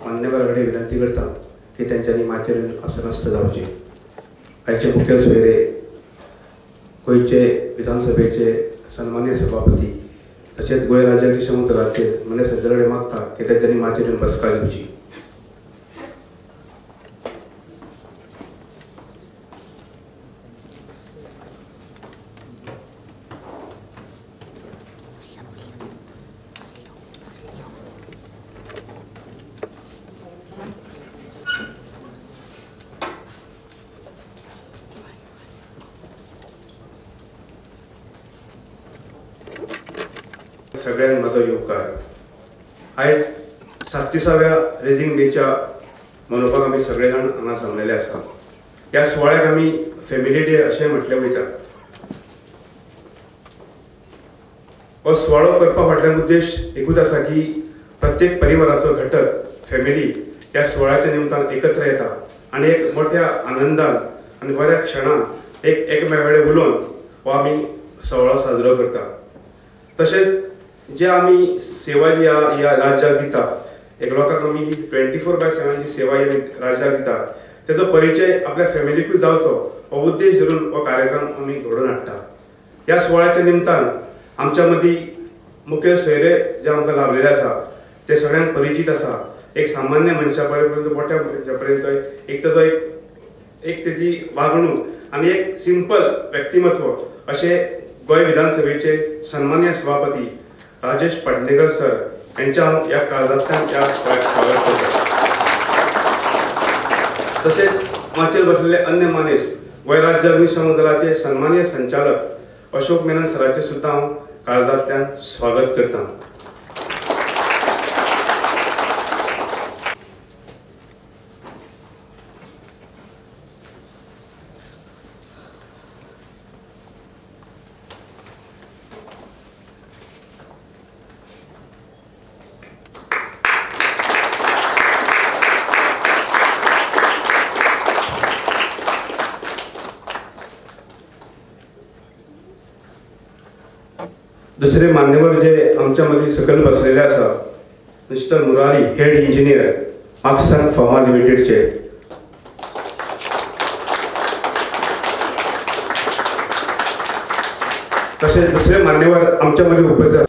मान्यवरांकडे विनंती करता की त्यांच्यानी माचेर आसनस्थ जावचे. आयचे मुखेल सोयरे गोयचे विधानसभेचे सन्मान्य सभापती तसेच गोंय राज्याचे समुद्राचे मने सज्जनकडे मागता की त्यांच्यानी माचेर बसका घेवची. सगळ्यांना माझा योगकार. आयज 37व्या रेजिंग डेच्या मनोवपाक आमी सगळे जाण हांगा जमलेले आसा. ह्या सुवाळ्याक आमी फॅमिली डे अशें म्हटलें वयता. हो सुवाळो करपा फाटल्यान उद्देश एकूच आसा की प्रत्येक परिवाराचो घटक फॅमिली ह्या सुवाळ्याच्या निमतान एकत्र येता आनी एक मोठ्या आनंदान आनी बऱ्या क्षणान एकमेकांकडे उलोवन हो आमी सुवाळो साजरो करता. तशेंच जे आमी सेवा जी ह्या राज्याक दिता, एक लोकांक आमी 24/7 जी सेवा ही राज्याक दिता तेजो परिचय आपल्या फॅमिलीकूय जावचो हो उद्देश धरून हो कार्यक्रम आमी घडोवन हाडटा. ह्या सुवाळ्याच्या निमतान आमच्या मदीं मुखेल सोयरे जे आमकां लाभलेले आसा ते सगळ्यांक परिचीत आसा. एक सामान्य मनशा पर्यंत मोठ्या मनशा पर्यंत एक ताजो एक तेजी वागणूक आनी एक सिंपल व्यक्तिमत्व अशें गोंय विधानसभेचे सन्मान्य सभापती राजेश पाटणेकर सर यांच्या ह्या काळजांतल्यान ह्या स्वागत करता. तसेच माचेर बसलेले अन्य मानेस गोंय राज्य अग्निशमन दलाचे सन्मान्य संचालक अशोक मेनन सराचे सुद्दां हांव काळजांतल्यान स्वागत करता. दुसरे मान्यवर जे आमच्या मध्ये सकल बसलेले आसा mister Murari head engineer Marksans pharma लिमिटेडचे. तसेच दुसरे मान्यवर आमच्या मध्ये उपस्थित आसात.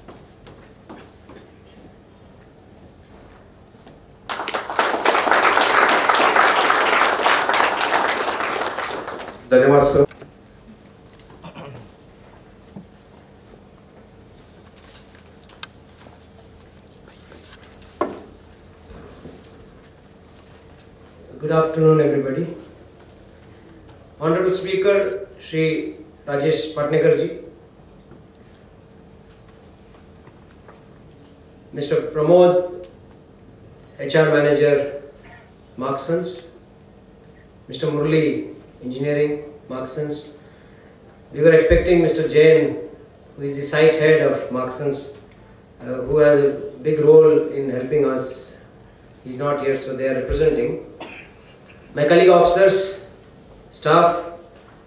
धन्यवाद sir. Good afternoon, everybody. Honorable Speaker Shri Rajesh Patnekar ji, Mr. Pramod, HR Manager, Marksons, Mr. Murli, Engineering, Marksons. We were expecting Mr. Jain, who is the site head of Marksons, who has a big role in helping us. He's not here, so they are representing. My colleague officers, staff,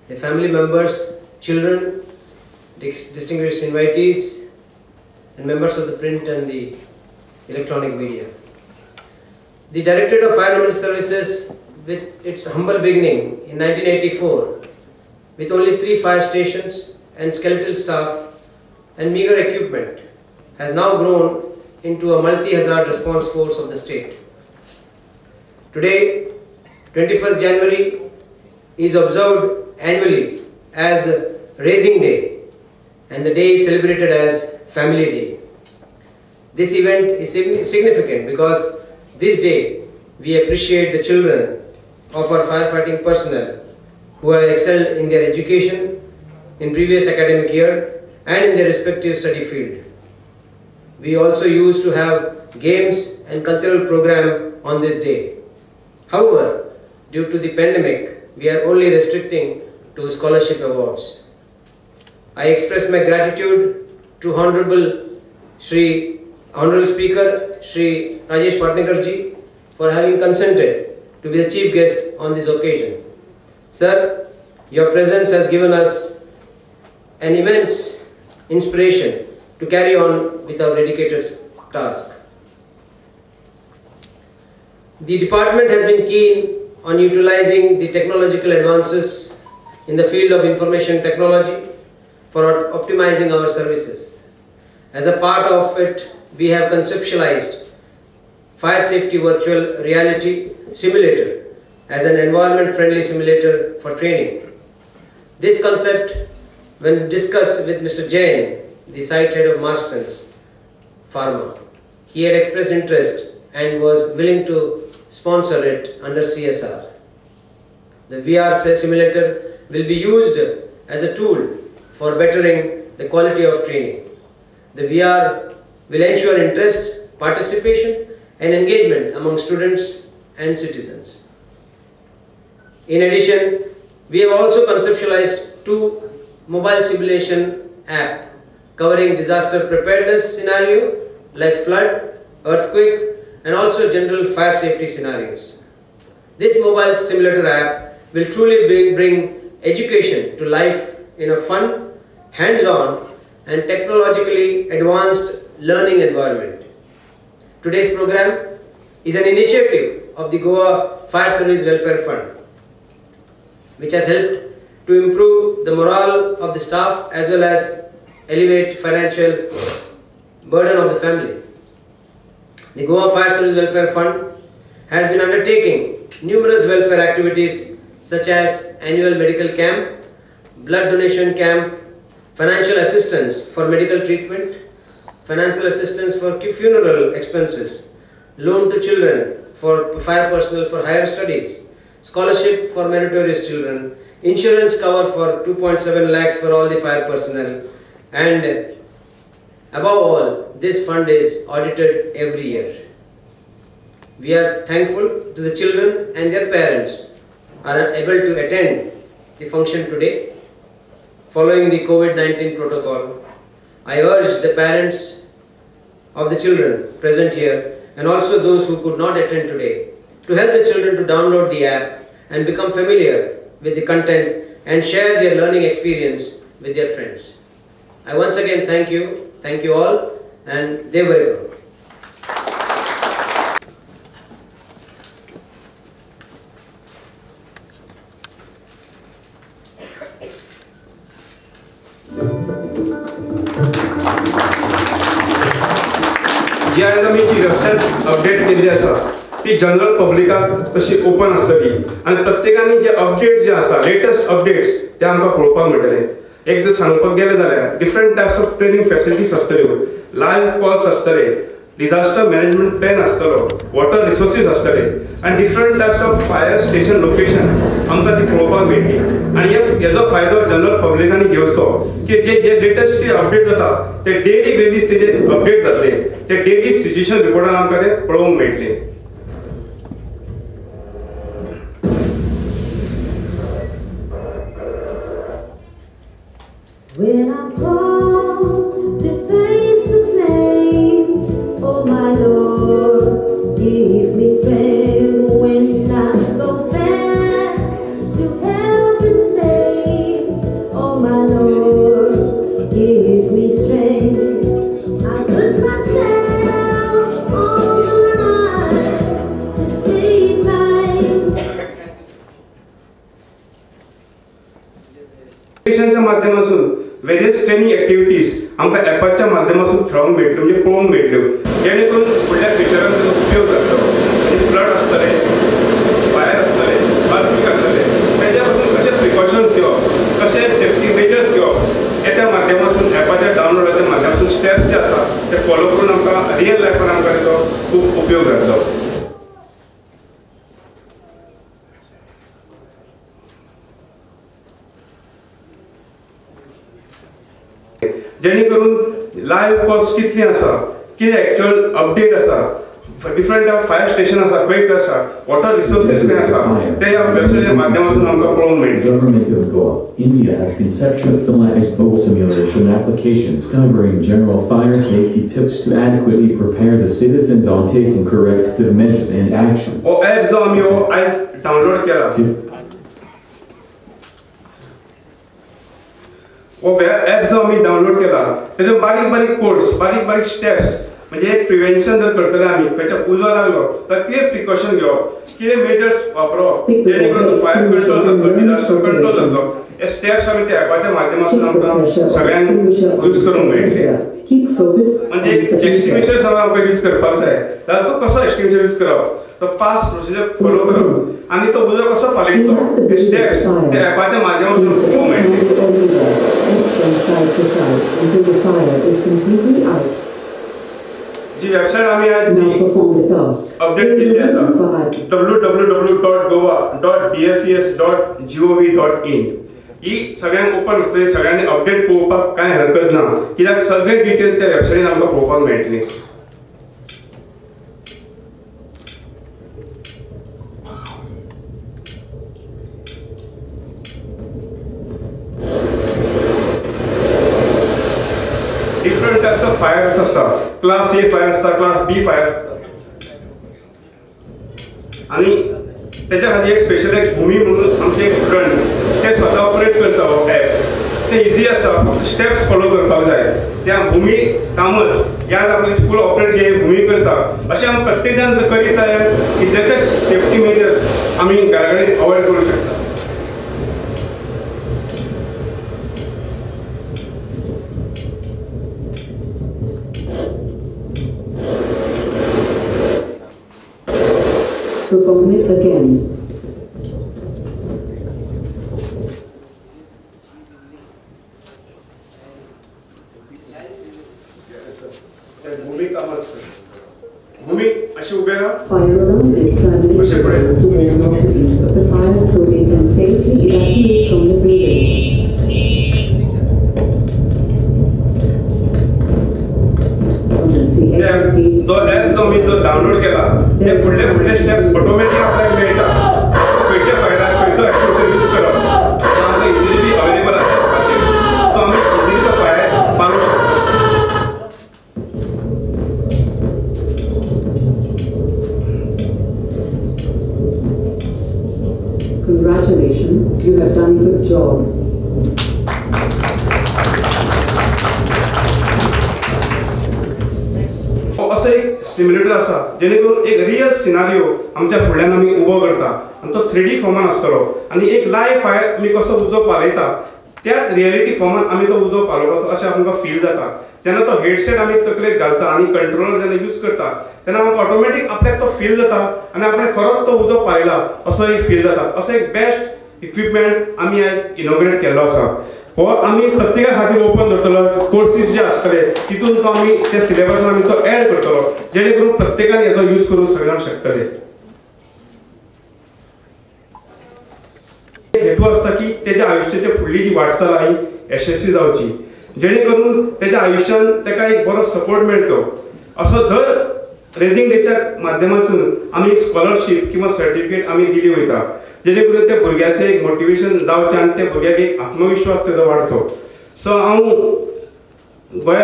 the family members, children, distinguished invitees, and members of the print and the electronic media. The Directorate of Fire and Emergency Services, with its humble beginning in 1984, with only 3 fire stations and skeletal staff and meager equipment, has now grown into a multi-hazard response force of the state. Today, 21st January is observed annually as Raising Day, and the day is celebrated as Family Day. This event is significant because this day we appreciate the children of our firefighting personnel who have excelled in their education in previous academic year and in their respective study field. We also used to have games and cultural program on this day. However, due to the pandemic, we are only restricting to scholarship awards. I express my gratitude to Honorable Speaker Shri Rajesh Patnekar ji for having consented to be the chief guest on this occasion. Sir, your presence has given us an immense inspiration to carry on with our dedicated task. The department has been keen on utilizing the technological advances in the field of information technology for optimizing our services. As a part of it, we have conceptualized Fire Safety Virtual Reality Simulator as an environment-friendly simulator for training. This concept, when discussed with Mr. Jain, the site head of Marksons Pharma, he had expressed interest and was willing to sponsor it under CSR. The VR simulator will be used as a tool for bettering the quality of training. The VR will ensure interest, participation and engagement among students and citizens. In addition, we have also conceptualized 2 mobile simulation apps covering disaster preparedness scenario like flood, earthquake and also general fire safety scenarios. This mobile simulator app will truly bring education to life in a fun, hands-on and technologically advanced learning environment. Today's program is an initiative of the Goa Fire Service Welfare Fund, which has helped to improve the morale of the staff as well as elevate financial burden of the family. The Goa Fire Service Welfare Fund has been undertaking numerous welfare activities such as annual medical camp, blood donation camp, financial assistance for medical treatment, financial assistance for funeral expenses, loan to children for fire personnel for higher studies, scholarship for meritorious children, insurance cover for 2.7 lakhs for all the fire personnel, and above all, this fund is audited every year. We are thankful to the children and their parents are able to attend the function today. Following the COVID-19 protocol, I urge the parents of the children present here and also those who could not attend today to help the children to download the app and become familiar with the content and share their learning experience with their friends. I once again thank you all, and they were good. जी आज आमी जी website update केल्ली आसा ती general पब्लिकाक तशी open आसतली आनी प्रत्येकानी जे अपडेट जे आसा लेटेस्ट अपडेट्स ते आमकां पळोवपाक मेळटले. एक जर सांगपाक गेले जाल्यार different types of training facilities आसतल्यो, लायव्ह कॉल्स आसतले, डिजास्टर मॅनेजमेंट प्लॅन आसतलो, वॉटर रिसोर्सीस आसतले आनी different types of fire station location आमकां ती पळोवपाक मेळटली. आनी हेजो फायदो जनरल पब्लिकांनी घेवचो की जे लेटेस्ट अपडेट जाता ते डेली बेजीस तेजे अपडेट जातले, ते डेली सिच्युएशन रिपोर्टान आमकां ते पळोवंक मेळटले. When I'm called to face the flames, oh my Lord, give me strength when times go bad to help and save. Oh my Lord, give me strength. I put myself on the line to save lives. च्या माध्यमातून various training activities आमकां ऍपाच्या माध्यमातून खेळोंक मेळटल्यो, म्हणजे पळोवंक मेळटल्यो, जेणे करून फुडल्या फ्युचरान ताचो उपयोग जातलो. म्हणजे फ्लड आसतले, फायर आसतले, अर्थक्वेक आसतले, तेज्या पासून कशे प्रिकॉशन्स घेवप, कशे सेफ्टी मेजर्स घेवप, हेच्या माध्यमातून ऍपाच्या डावनलोडाच्या माध्यमातून स्टेप्स जे आसा ते फॉलो करून आमकां रियल लायफान आमकां तेजो खूब उपयोग जातलो. जेणे करून लायव्ह कॉस्ट कितली आसा, कितें एक्चुअल अपडेट आसा, डिफरंट फायर स्टेशन आसा, क्वेक आसा, वॉटर रिसोर्सीस खंय आसा, ते ह्या वेबसायटीच्या माध्यमातून आमकां पळोवंक मेळटलें. Government of Goa, India has conceptualized both simulation applications covering general fire safety tips to adequately prepare the citizens on taking corrective measures and actions. हो ऍप जो आमी हो आयज डावनलोड केला, हो ॲप जो आम्ही डाउनलोड केला त्याचे बारीक बारीक कोड्स बारीक बारीक स्टेप्स म्हणजे एक प्रिव्हेन्शन जर करतले आम्ही खंयच्या उजो लागलो तर कितें प्रिकॉशन घेवप कितें मेजर्स वापरप जेणे करून फायर कंट्रोल जातलो डिझास्टर कंट्रोल जातलो हे स्टेप्स आम्ही त्या ॲपाच्या माध्यमातून आमकां सगळ्यांक यूज करूंक मेळटले म्हणजे एक्सटिंग्विशर समज आमकां यूज करपाक जाय जाल्यार तो कसो एक्सटिंग्विशर यूज करप तो पास प्रोसिजर फॉलो करप आणि तो उजो कसो पालयतलो हे स्टेप्स त्या ॲपाच्या माध्यमातून पळोवंक मेळटले जी वेबसाइट आम्ही आज जी अपडेट केली आसा www.goa.dfes.gov.in ही सगळ्यांक ओपन आसतली सगळ्यांनी अपडेट पळोवपाक कांय हरकत ना कित्याक सगळे डिटेल त्या वेबसाइटीन आमकां पळोवपाक मेळटली डिफरंट टाइप्स ऑफ फायर्स असतात क्लास ए फायर असतात क्लास बी फायर आणि त्याच्या खाली एक स्पेशल एक भूमी म्हणून आमचे एक स्टुडंट ते स्वतः ऑपरेट करता हो ॲप ते इझी आसा फक्त स्टेप्स फॉलो करपाक जाय त्या भूमी कामत याद आपली स्कूल ऑपरेट जे भूमी करता अशें आमी प्रत्येक जाण जर करीत जाल्यार कितलेशेच सेफ्टी मेजर्स आमी घराकडेन अवॉयड करूंक शकता Perform it again. भूमी कामत भूमी अशी उभे राहा Fire alarm is traveling to the northeast of the fire so they can safely evacuate from the buildings. Emergency exit. तो ॲप जो मी जो डाउनलोड केला ते फुडले स्टेप्स ऑटोमॅटिक आपल्याक मेळटा खंयच्या फायलार खंयचो एक्सटेन्शन यूज करप तो आमकां इजिली अवेलेबल आसा सो आमी इजिली तो फायल मारूंक शकता Congratulations, you have done a good job. असो एक सिम्युलेटर आसा जेणे करून एक रियल सिनारिओ आमच्या फुडल्यान आमी उबो करता आनी तो 3D फॉर्मान आसतलो आनी एक लायव्ह फायर आमी कसो उजो पालयता त्याच रियलिटी फॉर्मान आमी तो उजो पालोवपाचो अशें आमकां फील जाता जेन्ना तो हेडसेट आमी तकलेक घालता आनी कंट्रोलर जेन्ना यूज करता तेन्ना आमकां ऑटोमॅटीक आपल्याक तो फील जाता आनी आपणे खरोच तो उजो पालयला असो एक फील जाता असो एक बेस्ट इक्विपमेंट आमी आयज इनॉग्रेट केल्लो आसा हो आमी प्रत्येका खातीर ओपन दवरतलो कोर्सीस जे आसतले तितून तो आमी त्या सिलेबसान आमी तो ऍड करतलो जेणे करून प्रत्येकान हेचो यूज करूंक सगळ्यांक शकतले हेतू आसता की तेच्या आयुश्याची फुडली जी वाटचाल आहा ही यशस्वी जावची जेणे करून तेच्या आयुश्यान तेका एक बरो सपोर्ट मेळचो असो दर रेजिंग डेच्या माध्यमातून आमी एक स्कॉलरशीप किंवा सर्टिफिकेट आमी दिली वयता जेणे करून त्या भुरग्याचे एक मोटिवेशन जावचें आनी त्या भुरग्याक एक आत्मविश्वास तेजो वाडचो सो हांव गोंय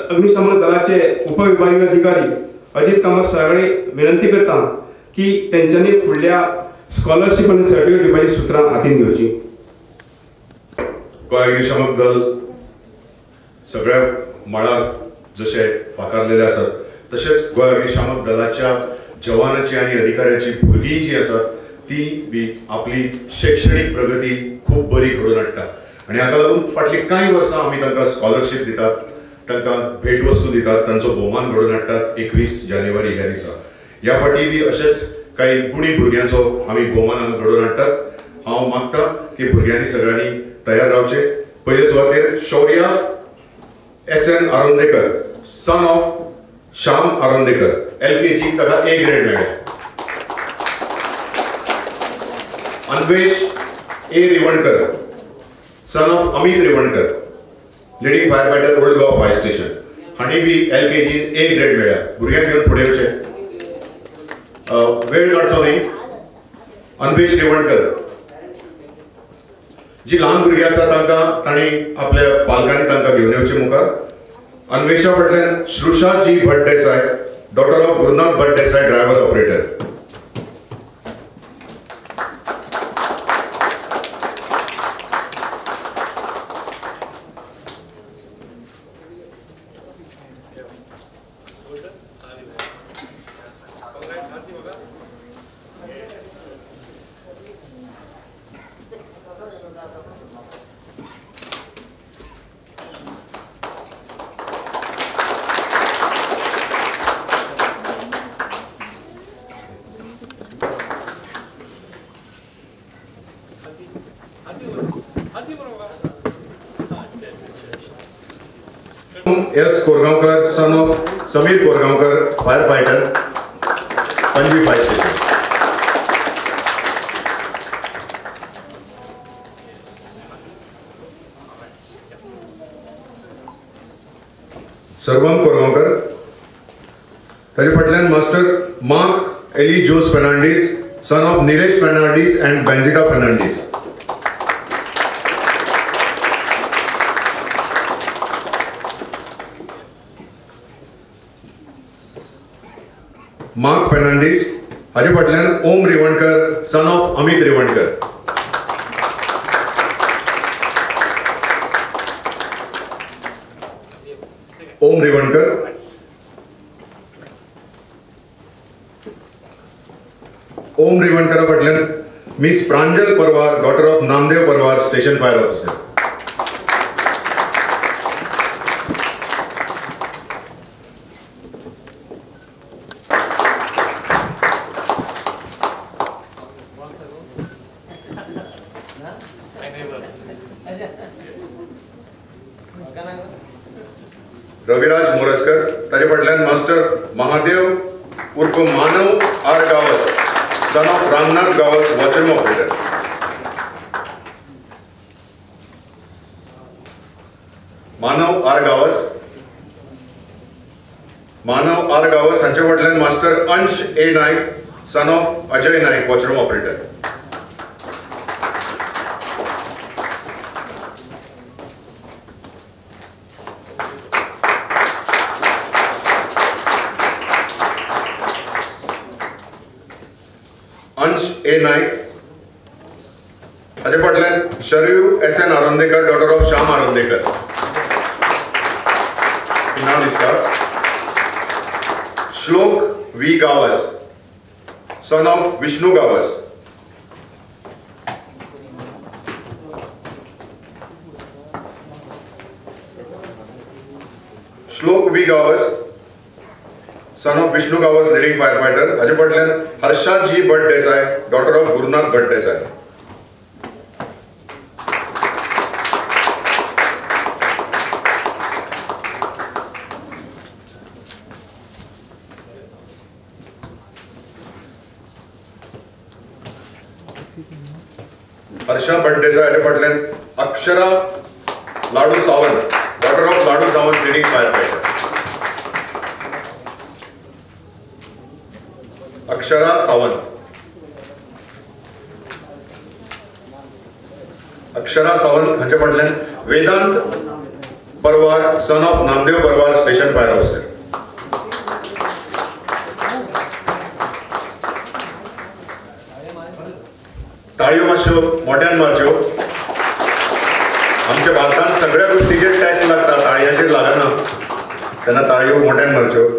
अग्निशमन दलाचे उपविभागीय अधिकारी अजित कामत सराकडे विनंती करता की तेंच्यांनी फुडल्या स्कॉलरशीप आनी सर्टिफिकेट दिवपाची सुत्रां हातीन घेवची गोंय अग्निशमन दल सगळ्या मळार जशे फाकारलेले आसात तशेंच गोंय अग्निशमन दलाच्या जवानांची आनी अधिकाऱ्यांची भुरगीं जी आसात ती बी आपली शैक्षणिक प्रगती खूप बरी घडोवन हाडटा आनी हाका लागून फाटली कांय वर्सां आमी तांकां स्कॉलरशीप दितात तांकां भेटवस्तू दितात तांचो भोवमान घडोवन हाडटात 21 जानेवारी ह्या दिसा ह्या फाटी बी अशेंच काही गुणी भुरग्यांचो आमी भोवमान घडोवन हाडटात हांव मागता की भुरग्यांनी सगळ्यांनी तयार रावचे पयले सुवातेर Shaurya SN Arondekar son of Shyam Arondekar LKG ताका A ग्रेड मेळ्ळें Anvesh A Rivankar son of Amit Rivankar leading fire fighter old Goa fire station हाणी बी LKG A ग्रेड मेळ्ळ्या भुरग्यांक घेवन फुडें येवचें वेळ काडचो न्ही अन्वेश रिवणकर जी ल्हान भुरगीं आसा तांकां तांणी आपल्या पालकांनी तांकां घेवन येवचें मुखार अन्वेशा फाटल्यान श्रुषा जी भट देसाय daughter of Gurunath Bhat Desai driver operator S Korgaonkar son of Sameer Korgaonkar fire fighter Panaji fire station. Sarvam Korgaonkar. ताजे फाटल्यान master Mark Eli Jose Fernandes son of Nilesh Fernandes and Benjita Fernandes. Mark Fernandes. हाजे फाटल्यान ओम रेवणकर सन ऑफ अमित रेवणकर. ओम रेवणकर. ओम रेवणकरा फाटल्यान मिस प्रांजल परवार डॉटर ऑफ नामदेव परवार station fire officer. Raviraj Morajkar. ताजे फाटल्यान मास्टर महादेव उर्फ मानव R Gawas son of Ramnath Gawas वॉचरूम operator. Manav R Gawas. Manav R Gawas हांचे फाटल्यान master Ansh A Naik son of Ajay Naik watchroom operator. Ansh A Naik. हाजे फाटल्यान Sharayu S N Arondekar daughter of Shyam Arondekar. नाव दिसता. Shlok we Gawas son of Vishnu Gawas. श्लोक we Gawas son of Vishnu Gawas leading fire fighter. हाजे फाटल्यान Harsha G Bhat Desai daughter of Gurunath Bhat Desai. Harsha Bhat Desai हाजे फाटल्यान Akshara Ladu Sawant daughter of Ladu Sawant leading fire fighter. Akshara Sawant. Akshara Sawant हांचे फाटल्यान वेदांत परवार सन ऑफ नामदेव परवार स्टेशन फायर ऑफिसर. ताळयो मातश्यो मोठ्यान मारच्यो. आमच्या भारतांत सगळ्या गोष्टीचेर टॅक्स लागता, ताळयांचेर लागना, तेन्ना ताळयो मोठ्यान मारच्यो.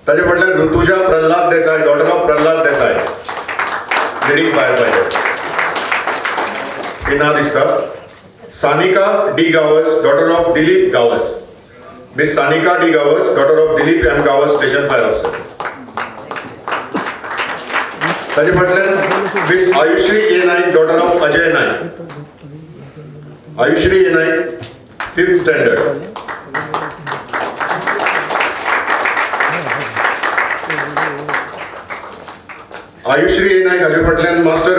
ताजे फाटल्यान Rutuja Pralhad Desai daughter of Pralhad Desai leading fire fighter. हे नाव दिसता. Sanika D Gawas daughter of Dilip Gawas. Miss Sanika D Gawas daughter of Dilip M Gawas station fire officer. ताजे फाटल्यान miss Ayushree A Naik daughter of Ajay Naik. Ayushree A Naik 5th standard. Ayushree A Naik हाजे फाटल्यान master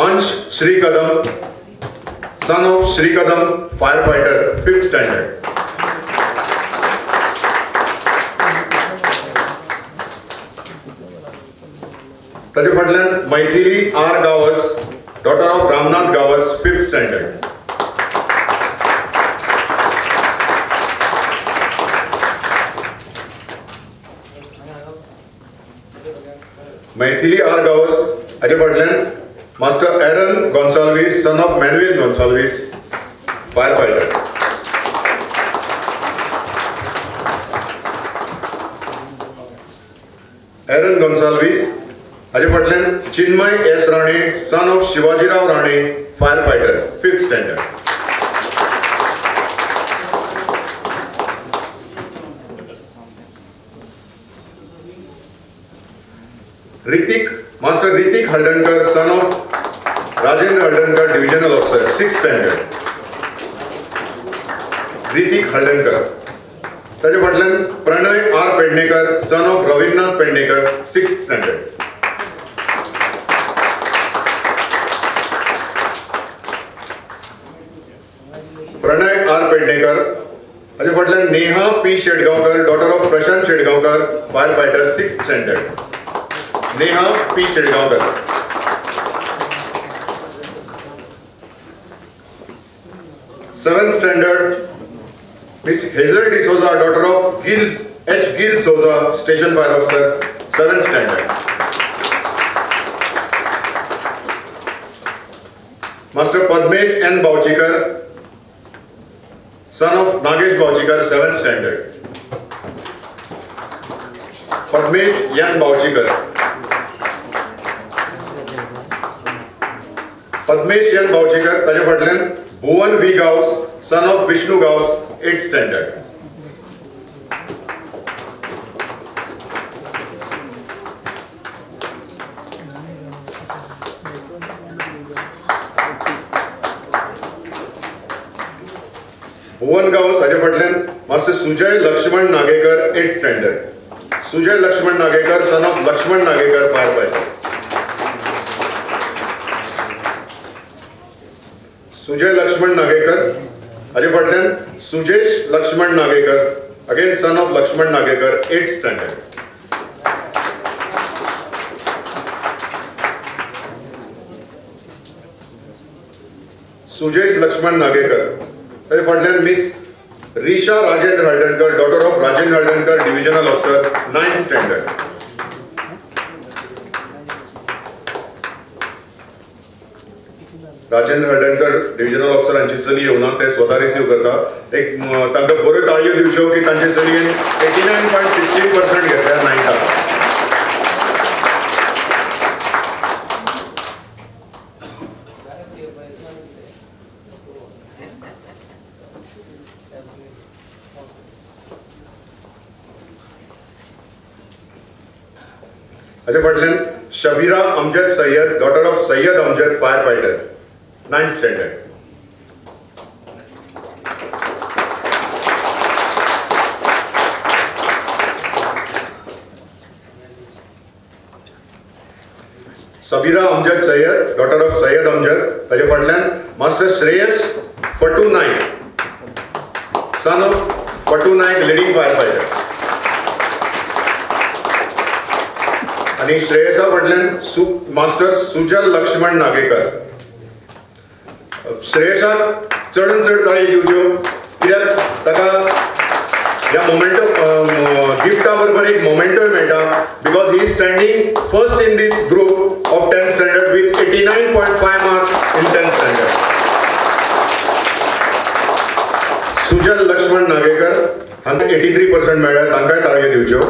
Ansh Shri Kadam son of Shri Kadam fire fighter 5th standard. ताजे फाटल्यान Maithili R Gawas daughter of Ramnath Gawas 5th standard. Maithili R Gawas हाजे फाटल्यान master Aaron Gonsalves son of Manuel Gonsalves fire fighter. Aaron Gonsalves हाजे फाटल्यान Chinmay S Rane son of Shivajirao Rane fire fighter 5th standard. Ritik master Ritik Haldankar son of Rajendra Haldankar divisional officer 6th standard. Ritik Haldankar. ताजे फाटल्यान Pranay R Pednekar son of Ravindranath Pednekar 6th standard. Pranay R Pednekar. ताजे फाटल्यान Neha P शेडगांवकर daughter of Prashant Shedgaonkar fire fighter 6th standard. Neha P Shedgaonkar. 7th standard Miss Hazel D'Souza, daughter of H. Gil Souza, Station Fire Officer, 7th standard. Master Padmesh N. Bauchikar, son of Nagesh Bauchikar, 7th standard. Padmesh N. Bauchikar. Padmesh N. Bauchikar, ताजे फाटल्यान Bhuvan V. Gauss, son of Vishnu Gauss, 8th standard. Bhuvan Gauss हाजे फाटल्यान master Sujay Laxman Nagekar 8th standard. Sujay Laxman Nagekar son of Laxman Nagekar firefighter. Sujay Laxman Nagekar हाजे फाटल्यान Sujesh Laxman Nagekar again son of Laxman Nagekar 8th standard. Sujesh Laxman Nagekar हाजे फाटल्यान miss Risha Rajendra Haldankar daughter of Rajendra Haldankar divisional officer 9th standard. Rajendra Haldankar divisional ऑफिसरांची चली येवना ते स्वता रिसीव करता. एक तांकां बऱ्यो ताळयो दिवच्यो की तांचे चलयेन 89.16% घेतल्या 9th. हाजे फाटल्यान Shabira Amjad Sayyed daughter of Sayyed Amjad fire fighter 9th standard. Sabira Amjad Sayyed daughter of Sayyed Amjad ताजे फाटल्यान master Shreyas Fatu Naik son of Fatu Naik leading fire fighter. आणि श्रेयसा फाटल्यान मास्टर सुजल लक्ष्मण नागेकर. श्रेयसाक चडून चड ताळी दिवच्यो कित्याक ताका ह्या गिफ्टा बरोबर एक मोमेंटो मेळटा because he is standing first in this group of 10th standard with 89.5 marks in 10th standard. Sujal Laxman Nagekar हांकां 83% मेळ्ळ्या तांकांय ताळयो दिवच्यो.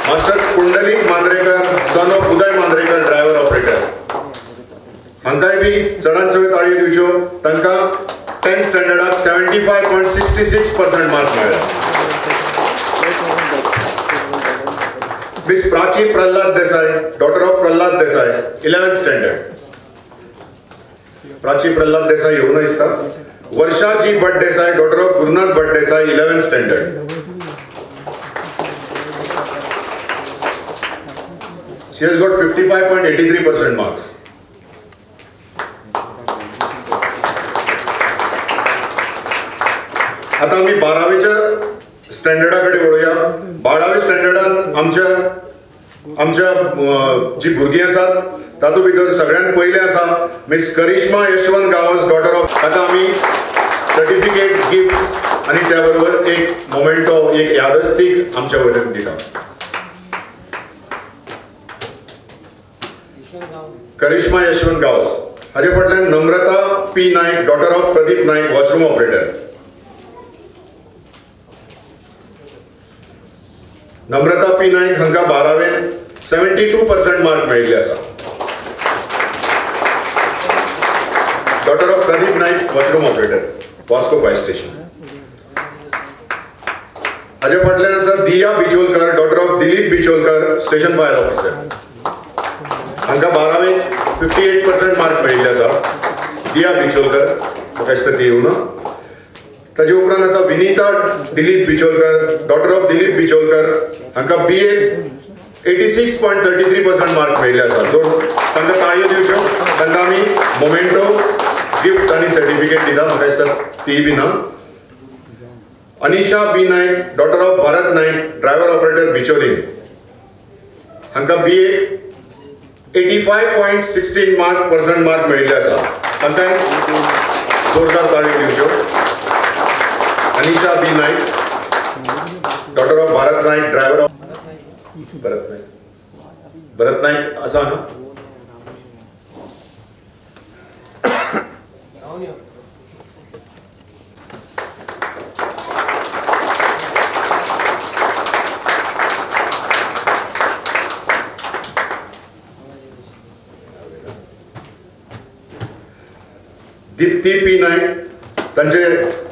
Master Pundalik Mandrekar son of Uday Mandrekar driver operator हांकांय बी चडांत चड ताळयो दिवच्यो. तांकां 10th स्टँडर्डाक 75.66% मार्क्स मेळ्ळ्या. Miss Prachi Pralhad Desai daughter of Pralhad Desai 11th standard. Prachi Pralhad Desai येवना दिसता. Varsha G Bhat Desai daughter of Gurunath Bhat Desai 11th standard. She has got 55.83% marks. आता आम्ही 12वीच्या स्टँडर्डाकडे वळूया. 12वी स्टँडर्डान आमच्या जी भुरगीं आसात तातूंत भितर सगळ्यात पयले आसा Miss Karishma Yashwant Gawas daughter of. ताका आमी सर्टिफिकेट गिफ्ट आनी त्या बरोबर एक मोमेंटो एक यादस्तीक आमच्या वटेन दिता. करिश्मा यशवंत गांवस हाजे फाटल्यान Namrata P Naik daughter of Pradeep Naik washroom operator. Namrata P Naik हांकां 12वेंत 72% मार्क मेळिल्ले आसा. Daughter of Pradeep Naik washroom operator Vasco fire station. हाजे फाटल्यान आसा Diya Bicholkar daughter of Dilip Bicholkar station fire officer. हांकां 12वेंत 58% मार्क मेळिल्ले आसा. दिया बिचोलकर म्हाका दिसता ती येवना. ताजे उपरांत आसा विनीता दिलीप बिचोलकर, डॉटर ऑफ दिलीप बिचोलकर, हांकां BA 86.33% मार्क मेळिल्ले आसा. सो तांकां ताळयो दिवच्यो. तांकां आमी मोमेंटो गिफ्ट आनी सर्टिफिकेट दिता. म्हाका दिसता ती बी ना. Anisha B. Naik, daughter of Bharat Naik, driver operator Bicholim, हांकां BA 85.16% मार्क मेळिल्ले आसा. तांकां जोरदार ताळयो दिवच्यो. Anisha B. Naik, daughter of Bharat Naik, driver of Bharat Naik आसा ना. दीप्ती P. नायक, तांचे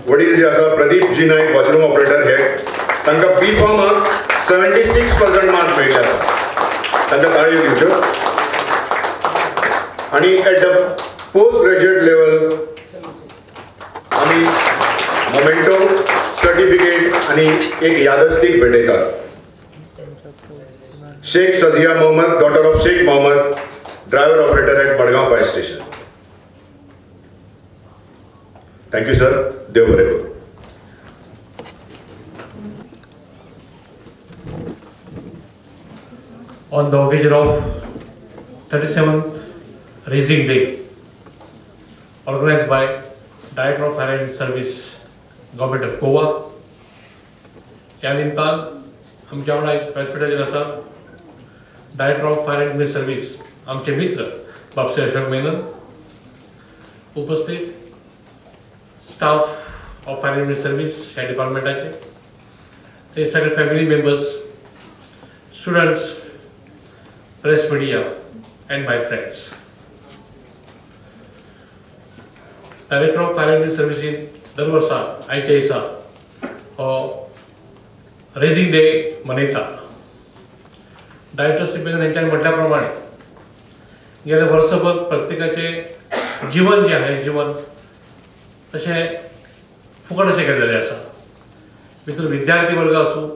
वडील जे आसा Pradeep G. Naik, watchroom operator, हे तांकां B. फॉर्माक 76% मार्क मेळिल्ले आसा. तांकां ताळयो दिवच्यो. आनी at the post graduate level आमी मोमेंटो सर्टिफिकेट आनी एक यादस्तीक भेटयतात. Sheikh Sajiya Mohammed, daughter of Sheikh Mohammed, driver operator at Madgaon fire station. Thank you sir. देव बरें करूं. On the occasion of 37th Raising Day, organized by Director of Fire and Service, Government of Goa, या निमतान आमच्या वांगडा व्यासपीठाचेर आसा director of fire end service, आमचे मित्र बापसे अशोक मेनन, उपस्थित staff of fire end service ह्या डिपार्टमेंटाचे, ते सगळे family members, students, press media and my friends. Director of Fire and Service दर वर्सा आयच्या दिसा हो रेजिंग डे मनयता. डायरेक्टर सिपेन हेंच्यानी म्हटल्या प्रमाणे गेल्या वर्सभर प्रत्येकाचे जीवन जे आहे जीवन तशें फुकट अशें केल्लेलें आसा. भितर विद्यार्थी वर्ग आसूं,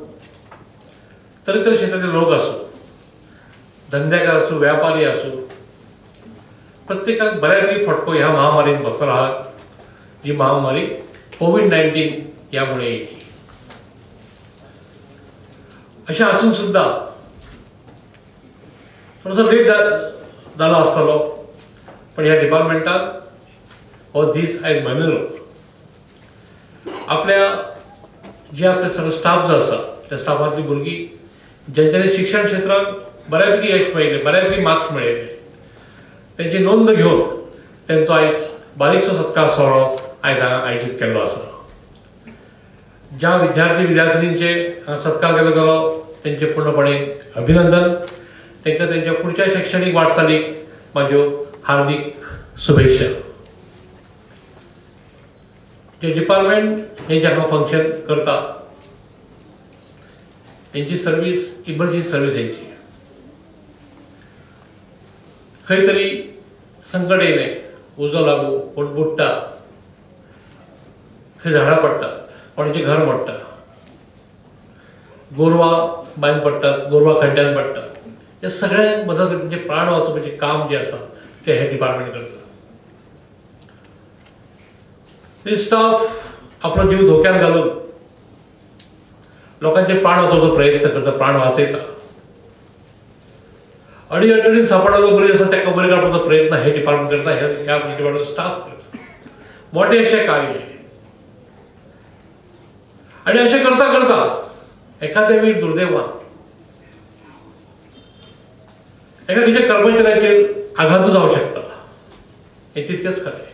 तरेतरे क्षेत्रांतले लोक आसूं, धंदेकार असो, व्यापारी असो, प्रत्येकाक बऱ्यापैकी फटको ह्या महामारीन बसला आहात, जी महामारी कोविड-19 यामुळे येयली. अशें आसून सुद्धा थोडोसो लेट जालो आसतलो, पण ह्या डिपार्टमेंटान हो दीस आयज मनयलो. आपल्या जे आपले सगळो स्टाफ जो आसा त्या स्टाफांतली भुरगीं ज्यांच्यानी शिक्षण क्षेत्रात बऱ्यापैकी यश मेळिल्लें, बऱ्यापैकी मार्क्स मेळिल्ले, तेंची नोंद घेवन तेंचो आयज बारीकसो सत्कार सोहळो आयज हांगा आयोजीत केल्लो आसा. ज्या विद्यार्थींचे सत्कार केलो गेलो तेंचे पूर्णपणे अभिनंदन. तांकां तेंच्या पुढच्या शैक्षणीक वाटचालीक म्हाज्यो हार्दिक शुभेच्छा. जे डिपार्टमेंट हे जे हांगा फंक्शन करता हेंची सर्वीस इमर्जन्सी सर्वीस हेंची. खंय तरी संकट येयलें, उजो लागू, कोण बुडटा, खंय झाडां पडटात, कोणाचें घर मोडटा, गोरवां बांयन पडटात, गोरवां खड्ड्यान पडटात, हे सगळ्यांक मदत करता, तेंचे प्राण वाचोवपाचें काम जें आसा तें हे डिपार्टमेंट करता. ते स्टाफ आपलो जीव धोक्यात घालून लोकांचे प्राण वाचोवपाचो प्रयत्न करता, प्राण वाचयता. अडीअडचणीत सापडला जो बरी आसा ताका बरी काडपाचो प्रयत्न हे डिपार्टमेंट करता, ह्या डिपार्टमेंट स्टाफ करता. मोठे अशें कार्य. आनी अशें करता करता एखाद्या वेळी दुर्दैवान एका खंयच्या कर्मचाऱ्याचेर आघात जावंक शकता, हे तितकेंच खरें.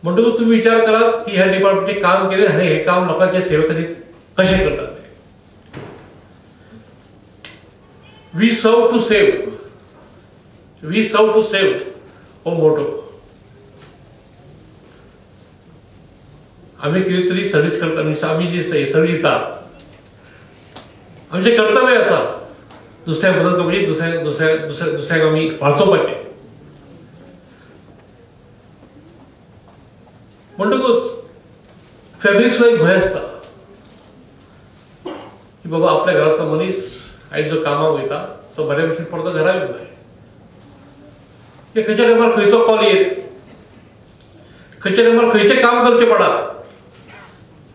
म्हणटकूच तुम्ही विचार करात की ह्या डिपार्टमेंटचे काम केले आणि हे काम लोकांच्या सेवे खातीर कशें करतात. We serve to save, we serve to save हो मोटो. आम्ही कितें तरी सर्वीस करता, आमी जी सर्वीस दिता आमचें कर्तव्य आसा दुसऱ्याक मदत करपाची, दुसऱ्याक आमी वाचोवपाचें. म्हणटकूच फॅब्रिक सुद्धा एक भंय आसता की बाबा आपल्या घरांतलो मनीस आयज जो कामाक वयता तो बऱ्या भशेन परतो घरा येवंक जाय. खंयच्या टायमार खंयचो कॉल येत, खंयच्या टायमार खंयचें काम करचें पडा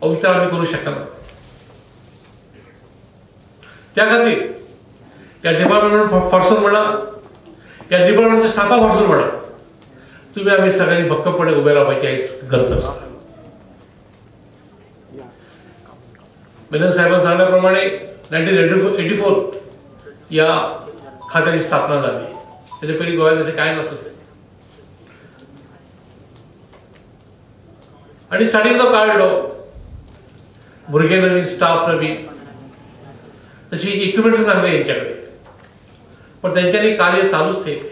हो विचार आमी करूंक शकना. त्या खातीर ह्या डिपार्टमेंटान फाटसून म्हणा, ह्या डिपार्टमेंटच्या स्टाफाक फाटसून म्हणा, तुमी आमी सगळ्यांनी भक्कमपणे उबे रावपाची आयज गरज आसा. मेनन साहेबान सांगल्या प्रमाणे 1984 ह्या खात्याची स्थापना जाली. त्याच्या पयलीं गोंयांत अशें कांय नासलें. आनी स्टार्टिंग जो काडलो भुरगे नवीन, स्टाफ नवीन, तशी इक्विपमेंट्स नासले हेंच्या कडेन, पण तेंच्यांनी कार्य चालूच ठेवलें.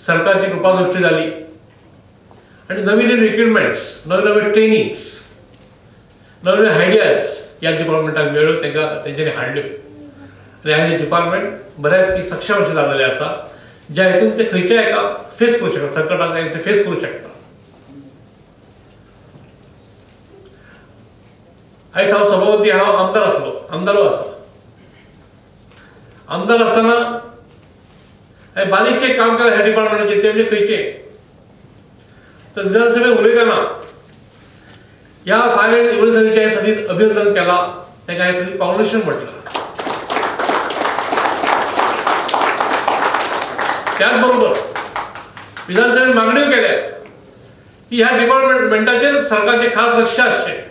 सरकारची कृपादृश्टी जाली आनी नवीन नवीन इक्विपमेंट्स, नवे नवे ट्रेनिंग्स, नवे नवे आयडियाज ह्या डिपार्टमेंटाक मेळ्यो, तेंच्यांनी हाडल्यो. आनी आयज हें डिपार्टमेंट बऱ्यापैकी सक्षम अशें जाल्लेलें आसा, ज्या हेतून ते खंयच्याय एका फेस करूं शकता, संकटाक ते फेस करूं शकता. आयज हांव सभापती, हांव आमदार आसलो, आमदारो आसा. आमदार आसतना हांवें बारीकशें काम केलें ह्या डिपार्टमेंटाचेर. ते म्हणजे खंयचें तर विधानसभेक उलयतना ह्या फायर एंड इमर्जन्सीचे हांवें सदींच अभिनंदन केलां, ताका हांवें सदींच कॉंग्रेच्युलेशन म्हटलां. त्याच बरोबर विधानसभेत मागण्यो केल्या की ह्या डिपार्टमेंटाचेर सरकारचें खास लक्ष आसचें.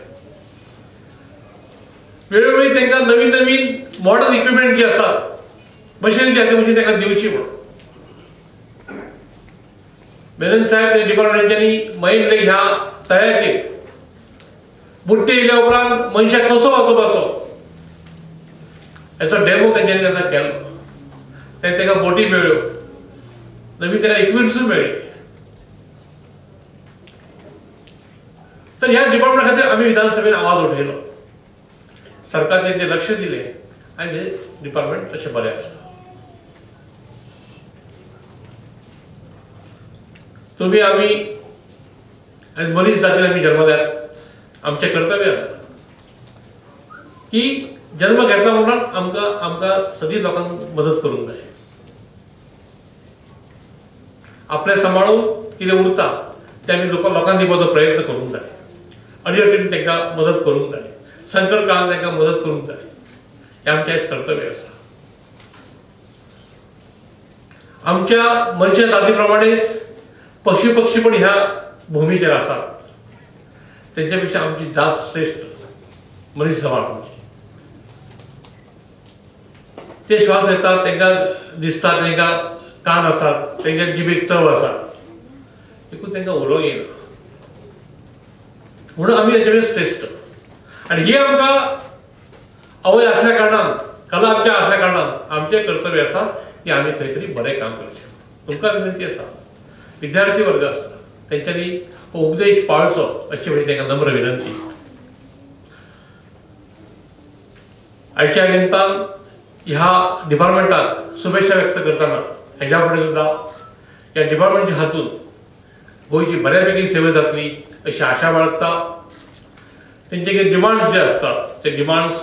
वेळोवेळी तांकां नवीन नवीन मॉडर्न इक्विपमेंट जी आसा, मशिनरी जी आसा ती तांकां दिवची म्हणून मेनन साहेब त्या डिपार्टमेंटांनी मैन ह्या तळ्याचेर बुट्टे येयल्या उपरांत मनशाक कसो वाचोवपाचो हेचो डेमो तेंच्यांनी तेन्ना केलो. तांकां बोटी मेळ्यो, नवीन ताका इक्विपमेंट्सूय मेळ्ळी. तर ह्या डिपार्टमेंटा खातीर आमी विधानसभेन आवाज उठयलो. सरकार तेंचेर लक्ष दिलें आनी हे डिपार्टमेंट तशें बरें आसा. तुमी आमी आयज मनीस जातीन आमी जल्मल्यात, आमचें कर्तव्य आसा की जन्म घेतला म्हणून आमकां सदीं लोकांक मदत करूंक जाय. आपलें सांबाळून कितें उरता तें आमी लोकांक दिवपाचो प्रयत्न करूंक जाय. अडचणीन तांकां मदत करूंक जाय, संकट काळांत तांकां मदत करूंक जाय. हें आमचें आयज कर्तव्य आसा. आमच्या मनशा जाती प्रमाणेच पशु पक्षी पण ह्या भुमीचेर आसात. तेंच्या पेक्षा आमची जात श्रेष्ठ मनीस समाज. ते श्वास घेतात, तांकां दिसता, तांकां कान आसात, तांच्या जिबेक चव आसा, देखून तांकां उलोवंक येना म्हणून आमी तेंच्या पेक्षा श्रेष्ठ. आनी ही आमकां आवय आसल्या कारणान, कला आमच्या आसल्या कारणान आमचें कर्तव्य आसा की आमी खंय तरी बरें काम करचें. तुमकां विनंती आसा, विद्यार्थी वर्ग आसा तेंच्यांनी हो उपदेश पाळचो अशी म्हणजे तांकां नम्र विनंती. आयच्या निमतान ह्या डिपार्टमेंटाक शुभेच्छा व्यक्त करतना हेज्या फुडें सुद्दां ह्या डिपार्टमेंटच्या हातून गोंयची बऱ्यापैकी सेवा जातली अशी आशा बाळगता. तेंचे कितें डिमांड्स जे आसतात ते डिमांड्स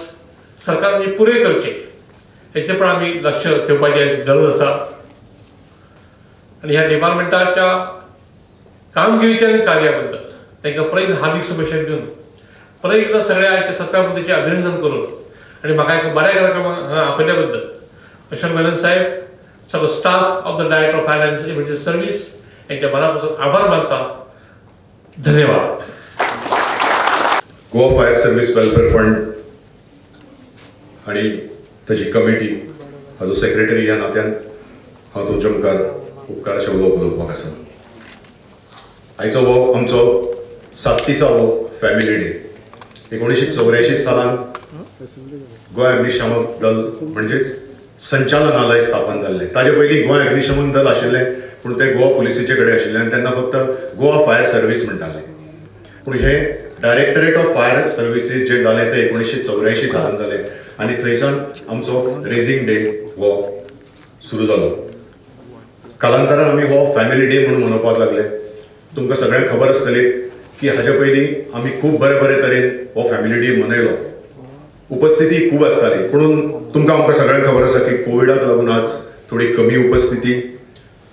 सरकारान पुरे करचे हेचेर पण आमी लक्ष ठेवपाची गरज आसा. आनी ह्या डिपार्टमेंटाच्या कामगिरीच्या आनी कार्या बद्दल तांकां परत हार्दिक शुभेच्छा दिवन परत एकदां सगळ्या आयच्या सत्कारपुरतेचें अभिनंदन करून आनी म्हाका एक बऱ्या कार्यक्रमाक हांगा आपयल्या बद्दल अशोक मेनन साहेब, सगळो staff of the director of fire end emergency service यांच्या मनापासून आभार मानता. धन्यवाद. Goa fire service welfare fund आणि ताची कमिटी हाजो सेक्रेटरी ह्या नात्यान हांव तुमच्या मुखार उपकार अशें उलोवपाक आसा. आयचो हो आमचो 37वो फॅमिली डे. 1984 सालान गोंय अग्निशामक दल म्हणजेच संचालनालय स्थापन जाल्लें. ताजे पयलीं गोंय अग्निशमन दल आशिल्लें पूण तें गोवा पुलिसेचे कडेन आशिल्लें आनी तेन्ना फक्त गोवा फायर सर्व्हिस म्हणटाले. पूण हे डायरेक्टरेट ऑफ फायर सर्व्हिसीस जे जालें ते 1984 सालान जालें आनी थंयसान आमचो रेजिंग डे हो सुरू जालो. कालांतरान आमी हो फॅमिली डे म्हणून मनोवपाक लागले. तुमकां सगळ्यांक खबर आसतली की हाजे पयलीं आमी खूब बरे बरे तरेन हो फॅमिली डे मनयलो. उपस्थिती खूब आसताली, पूण तुमकां आमकां सगळ्यांक खबर आसा की कोविडाक लागून आज थोडी कमी उपस्थिती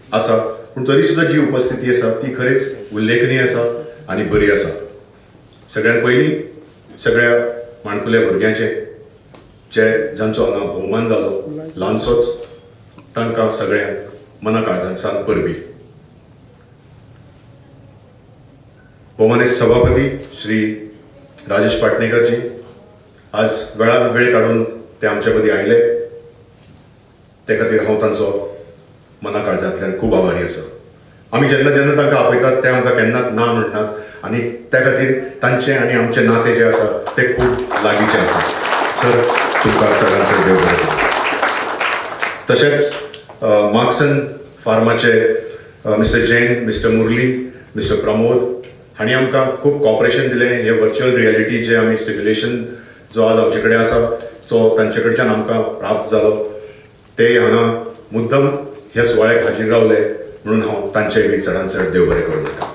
आसा, पूण तरी सुद्दां जी उपस्थिती आसा ती खरेंच उल्लेखनीय आसा आनी बरी आसा. सगळ्यांत पयलीं सगळ्या माणकुल्या भुरग्यांचे जांचो हांगा भोवमान जालो ल्हानसोच, तांकां सगळ्यांक मना काळजांतसान परबी. भोवमानेस्त सभापती श्री राजेश पाटणेकरजी आज वेळार वेळ काडून ते आमचे मदीं आयले, ते खातीर हांव तांचो मना काळजांतल्यान खूब आभारी आसा. आमी जेन्ना जेन्ना तांकां आपयतात ते आमकां केन्नाच ना म्हणटात आनी त्या खातीर तांचें आनी आमचें नातें जें आसा तें खूब लागींचें आसा. सर, तुमकां सगळ्यांचो देव बरें करूं. तशेंच मार्क्सन फार्माचे mister Jain, mister Murali, mister Pramod हांणी आमकां खूब कॉपरेशन दिलें. हे वर्च्युअल रियलिटी जे आमी सिम्युलेशन जो आज आमचे कडेन आसा तो तांचे कडच्यान आमकां प्राप्त जालो. ते हांगा मुद्दम ह्या सुवाळ्याक हाजीर रावले म्हणून हांव तांचेय बी चडांत चड देव बरें करूं नाका.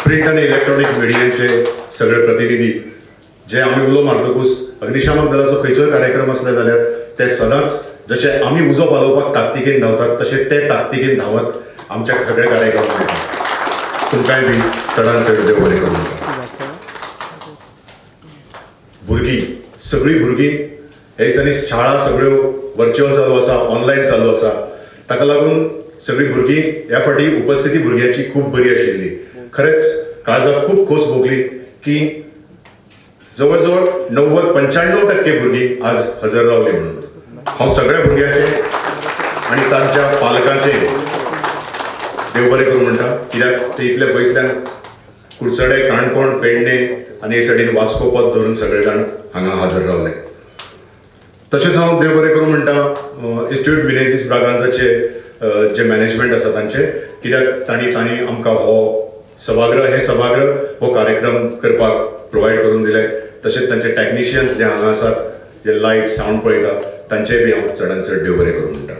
प्रिंट आनी इलेक्ट्रॉनीक मिडियाचे सगळे प्रतिनिधी जे आमी उलो मारतकूच अग्निशामक दलाचो खंयचोय कार्यक्रम आसले जाल्यार ते सदांच जशे आमी उजो पालोवपाक ताकतिकेन धांवतात तशे ते ताकतिकेन धांवत आमच्या सगळे कार्यक्रम येतात. तुमकांय बी चडांत चड देव बरें करूं नाका. भुरगीं सगळीं भुरगीं हे दिसांनी शाळा सगळ्यो वर्च्युअल चालू आसा, ऑनलायन चालू आसा, ताका लागून सगळीं भुरगीं ह्या फावटी उपस्थिती भुरग्यांची खूब बरी आशिल्ली. खरेंच काळजाक खूब खोस भोगली की जवळ जवळ 90-95% भुरगीं आज हजर रावली म्हणून. हांव सगळ्या भुरग्यांचे आनी तांच्या पालकांचे देव बरें करूं म्हणटा, कित्याक ते इतले पयसल्यान कुडचडे, काणकोण, पेडणे आनी हे सायडीन वास्को पद धरून सगळे जाण हांगा हजर रावले. तशेंच हांव देव बरें करूं म्हणटा इन्स्टिट्यूट मिनेझीस ब्रागांझाचे जे मॅनेजमेंट आसा तांचे, कित्याक तांणी आमकां हे सभागृह हो कार्यक्रम करपाक प्रोवायड करून दिले. तशेंच तांचे टॅक्निशियन्स जे हांगा आसात, जे लायट सावंड पळयतात, तांचेय बी हांव चडांत चड देव बरें करूं म्हणटा.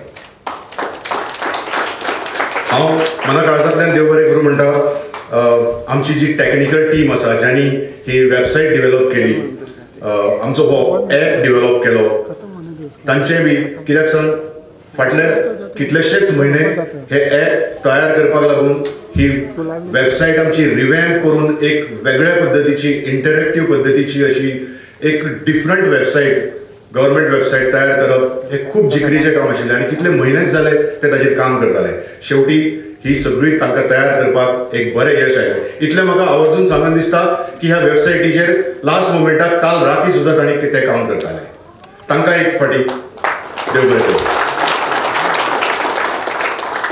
हांव मना काळजांतल्यान देव बरें करूं म्हणटा आमची जी टॅक्निकल टीम आसा ज्यांनी ही वेबसायट डिवेलप केली, आमचो हो ॲप डिवेलप केलो, तांचे बी कित्याक सांग फाटले कितलेशेच म्हयने हे ॲप तयार करपाक लागून ही वेबसायट आमची रिवॅम्प करून एक वेगळ्या पद्धतीची इंटरॅक्टिव्ह पद्धतीची अशी एक डिफरंट वेबसायट, गव्हर्मेंट वेबसायट तयार करप हे खूब जिगरीचें काम आशिल्लें आनी कितले म्हयनेच जाले ते ताचेर काम करताले. शेवटी ही सगळी तांकां तयार करपाक एक बरें यश आयलें. इतलें म्हाका आवर्जून सांगन दिसता की ह्या वेबसायटीचेर लास्ट मोमेंटाक काल राती सुद्दां तांणी तें काम करताले. तांकां एक फावटी देव बरें करूं.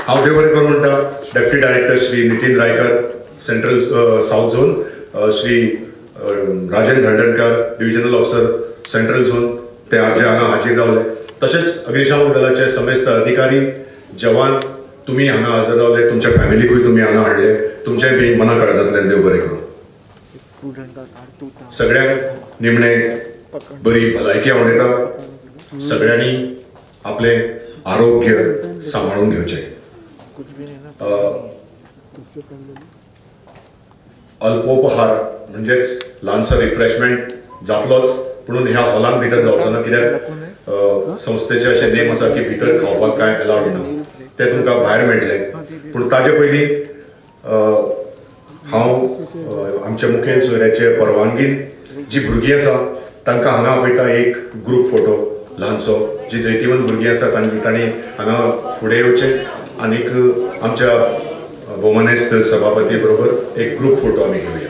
हांव देव बरें करूं म्हणटा deputy director Shri Nitin Raikar, central south zone, Shri Rajan Haldankar, divisional officer central zone, ते जे हांगा हाजीर रावले. तशेंच अग्निशामक दलाचे समेस्त अधिकारी, जवान, तुम्ही हांगा हजर रावले, तुमच्या फॅमिलीकूय तुम्ही हांगा हाडले, तुमचे बी मना काळजांतल्यान देव बरें करूं. सगळ्यांक निमणे बरी भलायकी आवडटा. सगळ्यांनी आपले आरोग्य सांबाळून घेवचें. अल्पोपहार म्हणजेच ल्हानसो रिफ्रेशमेंट जातलोच, पूण ह्या हॉलान भितर जावचो ना, कित्याक संस्थेचे अशें नेम आसा की भितर खावपाक कांय अलावड ना, ते तुमकां भायर मेळटले. पूण ताजे पयलीं हांव आमच्या मुखेल सोयऱ्याचे परवानगीन जी भुरगीं आसा तांकां हांगा आपयता एक ग्रूप फोटो ल्हानसो. जी जैतिवंत भुरगीं आसा तांणी हांगा फुडें येवचें आनीक आमच्या भोवमानेस्त सभापती बरोबर एक ग्रूप फोटो आमी घेवया.